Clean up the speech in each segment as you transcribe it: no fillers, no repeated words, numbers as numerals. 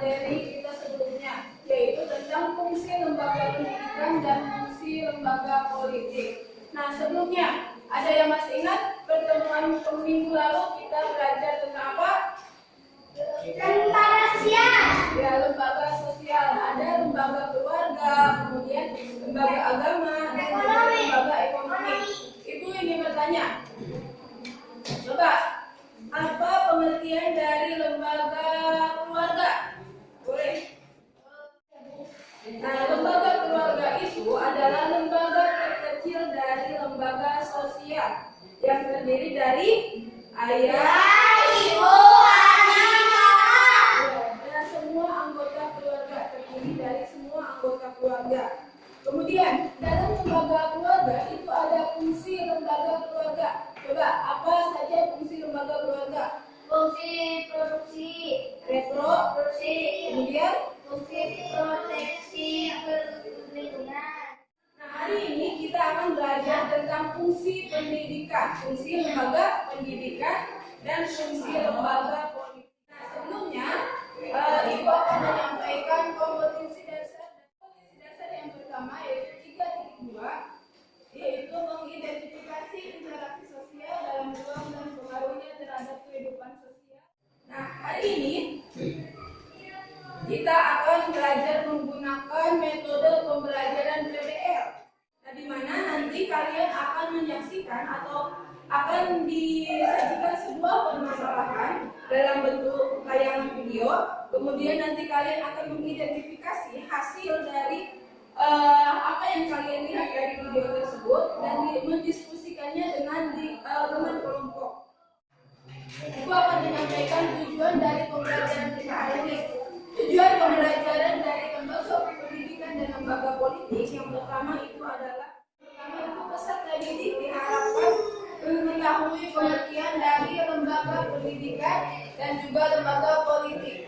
materi kita sebelumnya, yaitu tentang fungsi lembaga pendidikan dan fungsi lembaga politik. Nah, sebelumnya ada yang masih ingat pertemuan minggu lalu kita belajar tentang apa? Lembaga sosial. Ya, lembaga sosial. Ada lembaga keluarga, kemudian lembaga agama, dan lembaga ekonomi. Ibu ingin bertanya, coba apa pengertian dari lembaga keluarga? Boleh? Nah, lembaga keluarga itu adalah lembaga terkecil dari lembaga sosial yang terdiri dari ayah, Ibu, dan semua anggota keluarga, terdiri dari semua anggota keluarga. Kemudian dalam lembaga keluarga itu ada fungsi lembaga keluarga. Coba apa saja fungsi lembaga keluarga? fungsi produksi, Reproduksi, kemudian. fungsi proteksi lingkungan. Nah, hari ini kita akan belajar tentang fungsi pendidikan, fungsi lembaga pendidikan dan fungsi lembaga politik. Nah, sebelumnya Ibu akan menyampaikan kompetensi dasar. Kompetensi dasar yang pertama yaitu 3.2, yaitu mengidentifikasi interaksi sosial dalam ruang dan pengaruhnya terhadap kehidupan sosial. Nah, hari ini kita akan belajar menggunakan metode pembelajaran PBL. Nah, di mana nanti kalian akan menyaksikan atau akan disajikan sebuah permasalahan dalam bentuk tayangan video. Kemudian nanti kalian akan mengidentifikasi hasil dari apa yang kalian lihat dari video tersebut dan mendiskusikannya dengan kelompok. Ibu akan menyampaikan tujuan dari pembelajaran kita hari ini. Tujuan pembelajaran dari lembaga pendidikan dan lembaga politik yang pertama itu peserta didik diharapkan mengetahui pengertian dari lembaga pendidikan dan juga lembaga politik.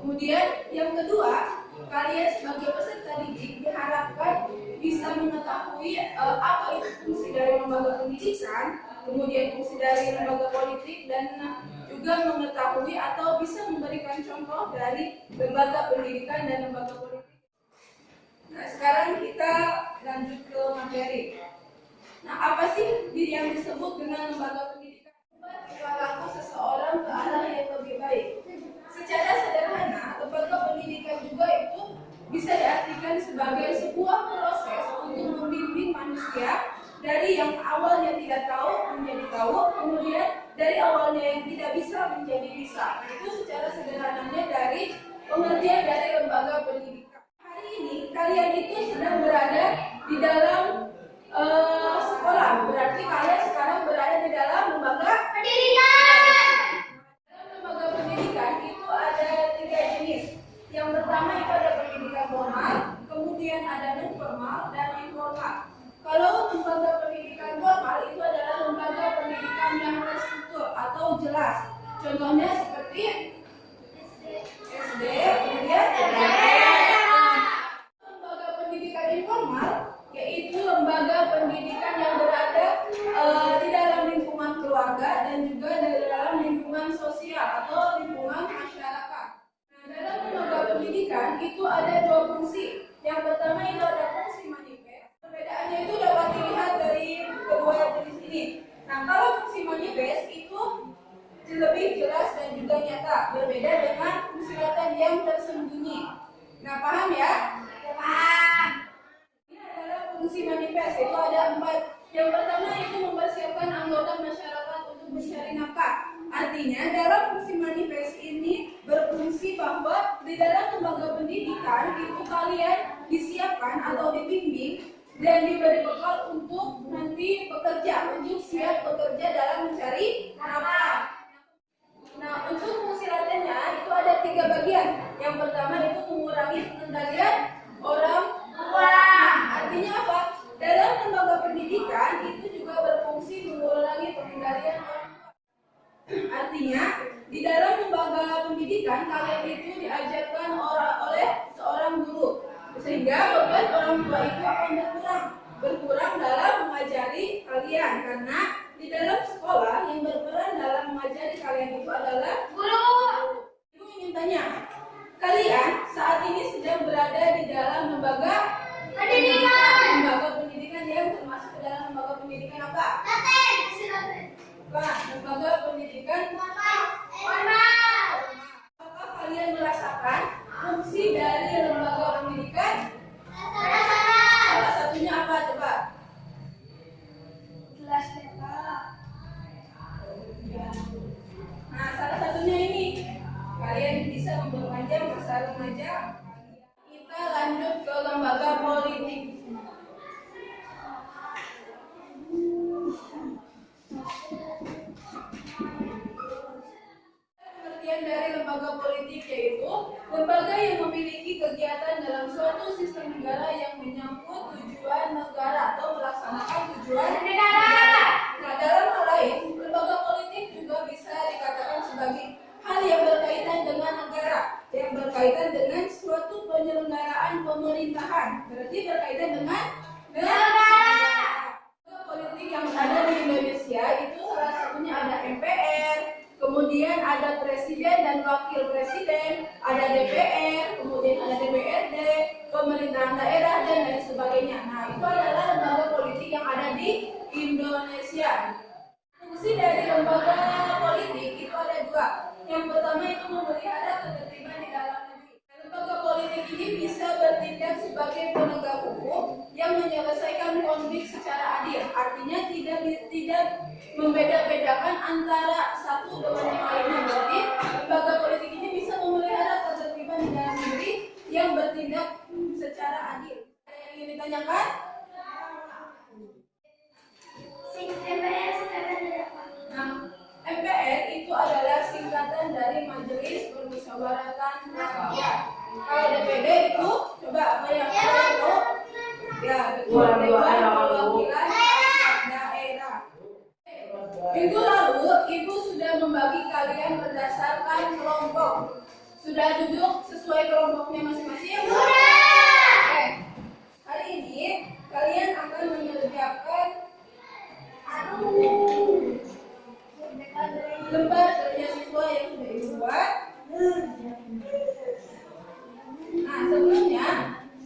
Kemudian yang kedua, kalian sebagai peserta didik diharapkan bisa mengetahui apa itu fungsi dari lembaga pendidikan, kemudian fungsi dari lembaga politik, dan juga mengetahui atau bisa memberikan contoh dari lembaga pendidikan dan lembaga politik. Nah, sekarang kita lanjut ke materi. Nah, apa sih yang disebut dengan lembaga pendidikan? Perilaku seseorang ke arah yang lebih baik. Secara sederhana, lembaga pendidikan juga itu bisa diartikan sebagai sebuah proses untuk membimbing manusia dari yang awalnya tidak tahu menjadi tahu, kemudian dari awalnya yang tidak bisa menjadi bisa. Itu secara sederhananya dari pengertian dari lembaga pendidikan. Hari ini kalian itu sedang berada di dalam sekolah, berarti kalian sekarang berada di dalam lembaga Pendidikan. dalam lembaga pendidikan itu ada 3 jenis. Yang pertama itu ada pendidikan formal, kemudian ada non formal dan informal. Kalau lembaga pendidikan formal itu adalah lembaga pendidikan yang terstruktur atau jelas. Contohnya seperti SD, kemudian lembaga pendidikan informal yaitu lembaga pendidikan yang berada di dalam lingkungan keluarga dan juga di dalam lingkungan sosial atau lingkungan masyarakat. Nah, dalam lembaga pendidikan itu ada 2 fungsi. Yang pertama itu ada fungsi manifest. Perbedaannya itu dapat dilihat dari kedua jenis ini. Nah, kalau fungsi manifest itu lebih jelas dan juga nyata, berbeda dengan fungsi laten yang tersembunyi. Nah, paham ya? Paham. Ini adalah fungsi manifest, itu ada 4. Yang pertama itu mempersiapkan anggota masyarakat untuk mencari nafkah. Artinya dalam fungsi manifest ini berfungsi bahwa di dalam lembaga pendidikan itu kalian disiapkan atau dibimbing dan diberi bekal untuk nanti bekerja, untuk siap bekerja dalam mencari nafkah. Nah, untuk fungsi latennya itu ada 3 bagian. Yang pertama itu mengurangi pengendalian orang tua. Artinya apa? Dalam lembaga pendidikan itu juga berfungsi mengurangi pengendalian orang tua. Artinya di dalam lembaga pendidikan kalian itu diajarkan oleh seorang guru, sehingga beban orang tua itu akan berkurang dalam mengajari kalian, karena di dalam sekolah yang berperan dalam mengajari kalian itu adalah Guru. Ibu ingin tanya, kalian saat ini sedang berada di dalam lembaga Pendidikan. lembaga pendidikan yang termasuk ke dalam lembaga pendidikan apa? Bukan, lembaga pendidikan. Apakah kalian merasakan fungsi dari lembaga pendidikan? Salah satunya apa coba? Nah, salah satunya ini. Kalian bisa memperpanjang masa remaja. Kita lanjut ke lembaga politik. Pengertian dari lembaga politik yaitu lembaga yang memiliki kegiatan dalam suatu sistem negara yang menyangkut tujuan negara atau melaksanakan tujuan negara. Nah, dalam hal lain, lembaga politik juga bisa dikatakan sebagai hal yang berkaitan dengan negara, yang berkaitan dengan suatu penyelenggaraan pemerintahan. Berarti berkaitan dengan negara. Politik yang ada di Indonesia itu salah satunya ada MPR, kemudian ada presiden dan wakil presiden, ada DPR, kemudian ada DPRD, pemerintahan daerah dan lain sebagainya. Nah, itu adalah lembaga politik yang ada di Indonesia. Fungsi dari lembaga politik itu ada dua. Yang pertama itu memelihara ketertiban di dalam negeri. Lembaga politik ini bisa bertindak sebagai penegak hukum yang menyelesaikan konflik secara adil. Artinya tidak membeda-bedakan antara satu dengan yang lainnya. Berarti lembaga politik ini bisa memelihara ketertiban di dalam negeri yang bertindak secara adil. Ada yang ingin ditanyakan? Nah, MPR itu adalah singkatan dari Majelis Permusyawaratan Rakyat. Kalau DPD itu coba apa yang kalian tahu? Ya, betul. Dewan Perwakilan Daerah. Minggu lalu Ibu sudah membagi kalian berdasarkan kelompok. Sudah duduk sesuai kelompoknya masing-masing? Oke. Hari ini kalian akan mengerjakan lembar kerja siswa yang sudah Ibu buat. Nah, sebelumnya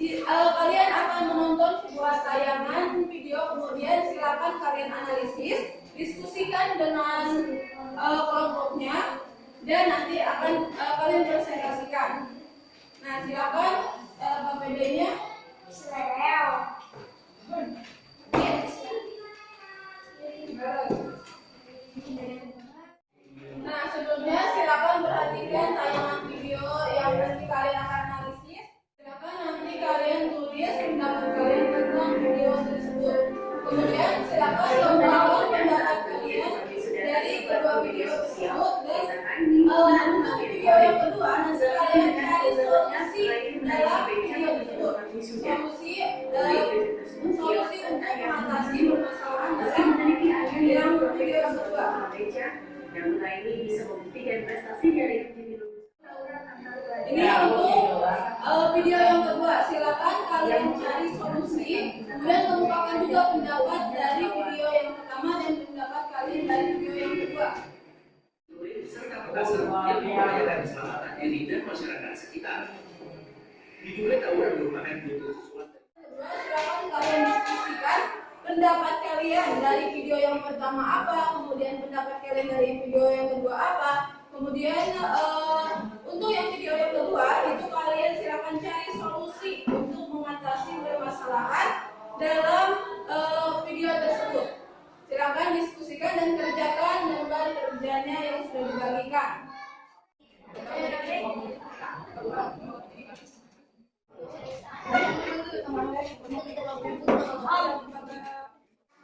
kalian akan menonton sebuah tayangan video, kemudian silakan kalian analisis, diskusikan dengan kelompoknya, dan nanti akan kalian presentasikan. Nah, silakan Pak PD-nya. Nah, sebelumnya silakan perhatikan tayangan video yang nanti kalian akan analisis. Silakan nanti kalian tulis pendapat kalian tentang video tersebut. Kemudian silakan membangun pendapat kalian dari kedua video tersebut. Dan untuk video yang kedua nanti kalian cari solusi dalam video tersebut. Solusi untuk mengatasi permasalahan dalam yang video yang kedua. Namun ini bisa membuktikan prestasi dari Ini untuk video yang kedua. Silakan kalian cari solusi, kemudian kemukakan juga pendapat dari video yang pertama dan pendapat kalian dari video yang kedua. serta petasan yang membahayakan keselamatan diri dan masyarakat sekitar. Diduga tawuran merupakan bentuk sesuatu. Kedua, silakan kalian diskusikan pendapat kalian dari video yang pertama apa, kemudian pendapat kalian dari video yang kedua apa, kemudian untuk yang video yang kedua itu kalian silakan cari solusi untuk mengatasi permasalahan dalam video tersebut. Silakan diskusikan dan kerjakan lembar kerjanya yang sudah dibagikan.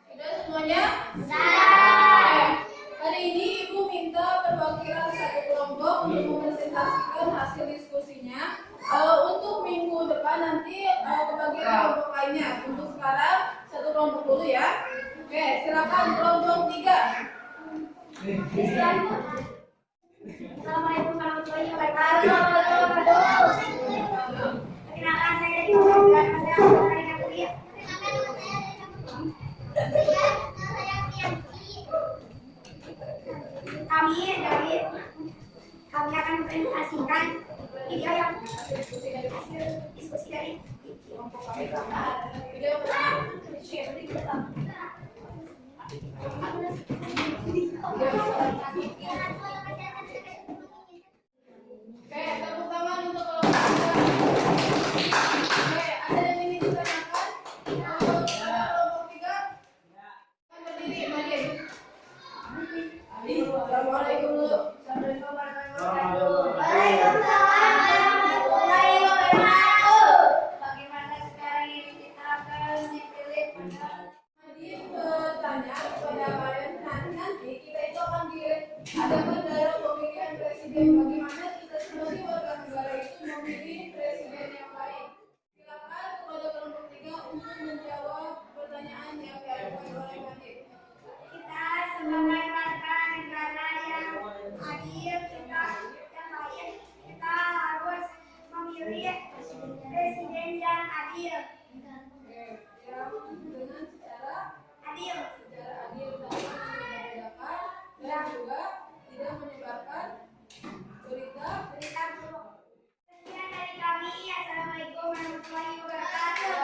Sudah semuanya? Hari ini Ibu minta perwakilan satu kelompok untuk mempresentasikan hasil diskusinya. Untuk minggu depan nanti kebagi kelompok lainnya. Untuk sekarang satu kelompok dulu ya. Oke, silakan kelompok 3. Assalamualaikum warahmatullahi wabarakatuh. Perkenalkan saya dari Kementerian Masyarakat Kuliah. Kami akan mempresentasikan video yang diskusi dari kelompok kami. Video pertama, oke, tepuk tangan untuk kelompok 3. Oke, ada yang ingin ditanyakan? Untuk kelompok 3, kan berdiri, Madin. Assalamualaikum dulu. Assalamualaikum warahmatullahi wabarakatuh. Waalaikumsalam warahmatullahi wabarakatuh. Bagaimana sekarang ini kita akan memilih Madin bertanya kepada kalian nanti kita itu akan diadakan dalam pemilihan presiden. Bagaimana kita sebagai warga negara itu memilih presiden yang baik? Silakan kepada kelompok 3 untuk menjawab pertanyaan yang diajukan oleh Madin. kita sebagai warga negara yang adil, kita yang baik, kita harus memilih presiden yang adil. Oke, yang dengan secara Adil. adil dapat dan juga tidak menyebarkan berita. Berita buruk. Sekian dari kami. Assalamualaikum warahmatullahi wabarakatuh.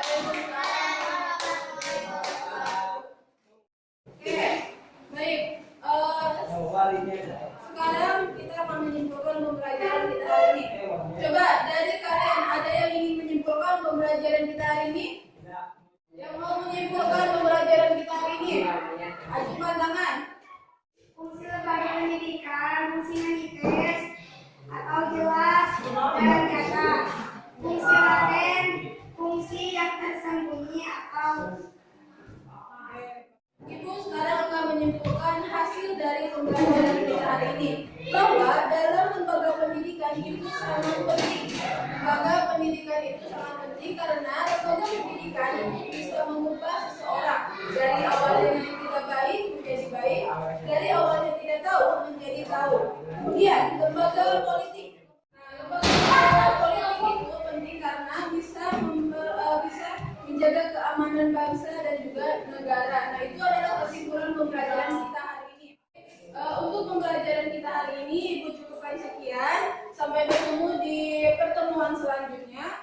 Oke, baik. Sekarang kita akan menyimpulkan pembelajaran kita hari ini. Coba dari kalian ada yang ingin menyimpulkan pembelajaran kita hari ini? Yang mau menyimpulkan pembelajaran kita hari ini? Ajukan tangan. Fungsi lembaga pendidikan, fungsi manifest atau jelas dan nyata. Fungsi laten, fungsi yang tersembunyi atau Ibu sekarang akan menyimpulkan hasil dari pembelajaran kita hari ini, bahwa dalam lembaga pendidikan itu sangat penting. Lembaga pendidikan itu sangat penting karena lembaga pendidikan itu bisa mengubah seseorang dari awalnya yang tidak baik menjadi baik, dari awalnya tidak tahu menjadi tahu. Kemudian lembaga politik. Nah, lembaga politik itu penting karena bisa menjaga keamanan bangsa dan juga negara. Nah, itu adalah kesimpulan pembelajaran kita hari ini. Untuk pembelajaran kita hari ini, Ibu cukupkan sekian. Sampai bertemu di pertemuan selanjutnya.